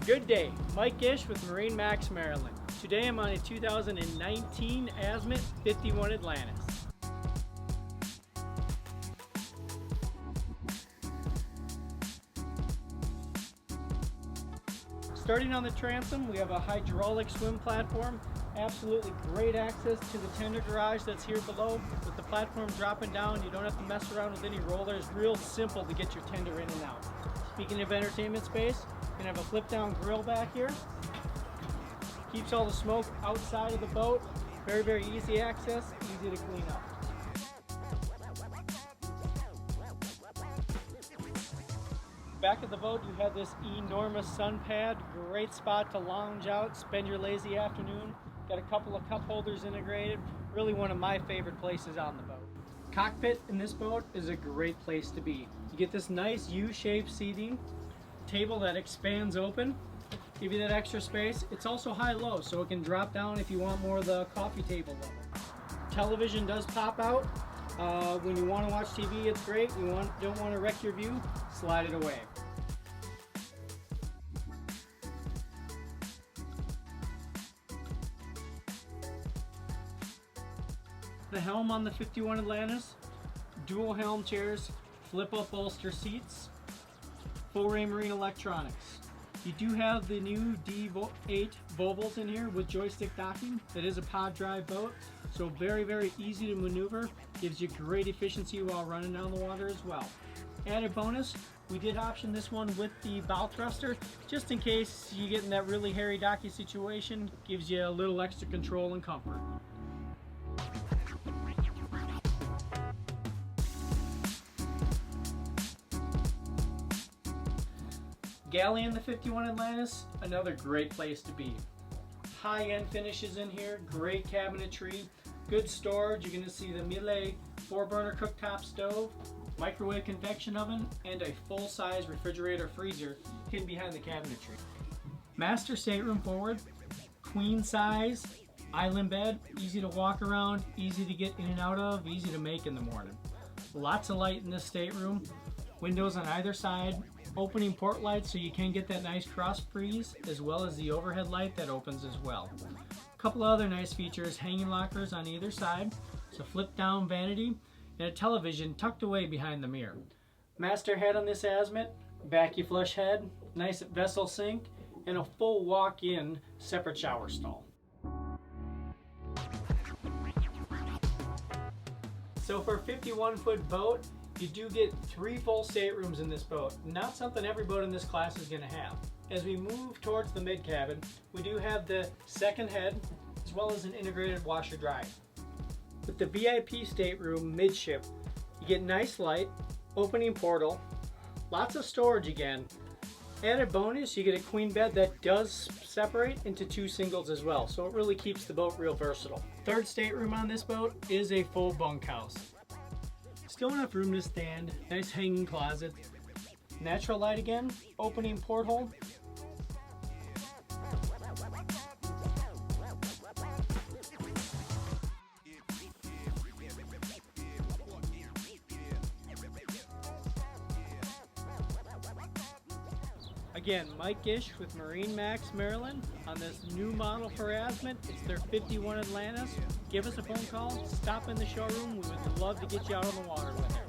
Good day, Mike Gish with MarineMax Maryland. Today I'm on a 2019 Azimut 51 Atlantis. Starting on the transom, we have a hydraulic swim platform. Absolutely great access to the tender garage that's here below. With the platform dropping down, you don't have to mess around with any rollers. Real simple to get your tender in and out. Speaking of entertainment space, you can have a flip down grill back here. Keeps all the smoke outside of the boat. Very, very easy access, easy to clean up. Back of the boat, you have this enormous sun pad. Great spot to lounge out, spend your lazy afternoon. Got a couple of cup holders integrated. Really one of my favorite places on the boat. Cockpit in this boat is a great place to be. You get this nice U-shaped seating, table that expands open, give you that extra space. It's also high-low, so it can drop down if you want more of the coffee table level. Television does pop out. When you want to watch TV, it's great. You don't want to wreck your view, slide it away. The Helm on the 51 Atlantis, dual Helm chairs, flip-up bolster seats, full-ray marine electronics. You do have the new D8 Volvos in here with joystick docking. It is a pod drive boat, so very, very easy to maneuver. Gives you great efficiency while running down the water as well. Added bonus, we did option this one with the bow thruster, just in case you get in that really hairy docky situation. Gives you a little extra control and comfort. Galley in the 51 Atlantis, another great place to be. High-end finishes in here, great cabinetry, good storage. You're going to see the Miele 4-burner cooktop stove, microwave convection oven, and a full-size refrigerator freezer hidden behind the cabinetry. Master stateroom forward, queen size, island bed, easy to walk around, easy to get in and out of, easy to make in the morning. Lots of light in this stateroom, windows on either side, opening port lights so you can get that nice cross breeze, as well as the overhead light that opens as well. A couple of other nice features, hanging lockers on either side, it's a flip down vanity, and a television tucked away behind the mirror. Master head on this Azimut, vacuum flush head, nice vessel sink, and a full walk-in separate shower stall. So for a 51-foot boat, you do get 3 full staterooms in this boat. Not something every boat in this class is going to have. As we move towards the mid cabin, we do have the second head as well as an integrated washer dryer. With the VIP stateroom midship, you get nice light, opening portal, lots of storage again. Added bonus, you get a queen bed that does separate into 2 singles as well, so it really keeps the boat real versatile. Third stateroom on this boat is a full bunkhouse. Still enough room to stand, nice hanging closet, natural light again, opening porthole. Again, Mike Gish with MarineMax Maryland on this new model for Azimut. It's their 51 Atlantis. Give us a phone call, stop in the showroom. We would love to get you out on the water with her.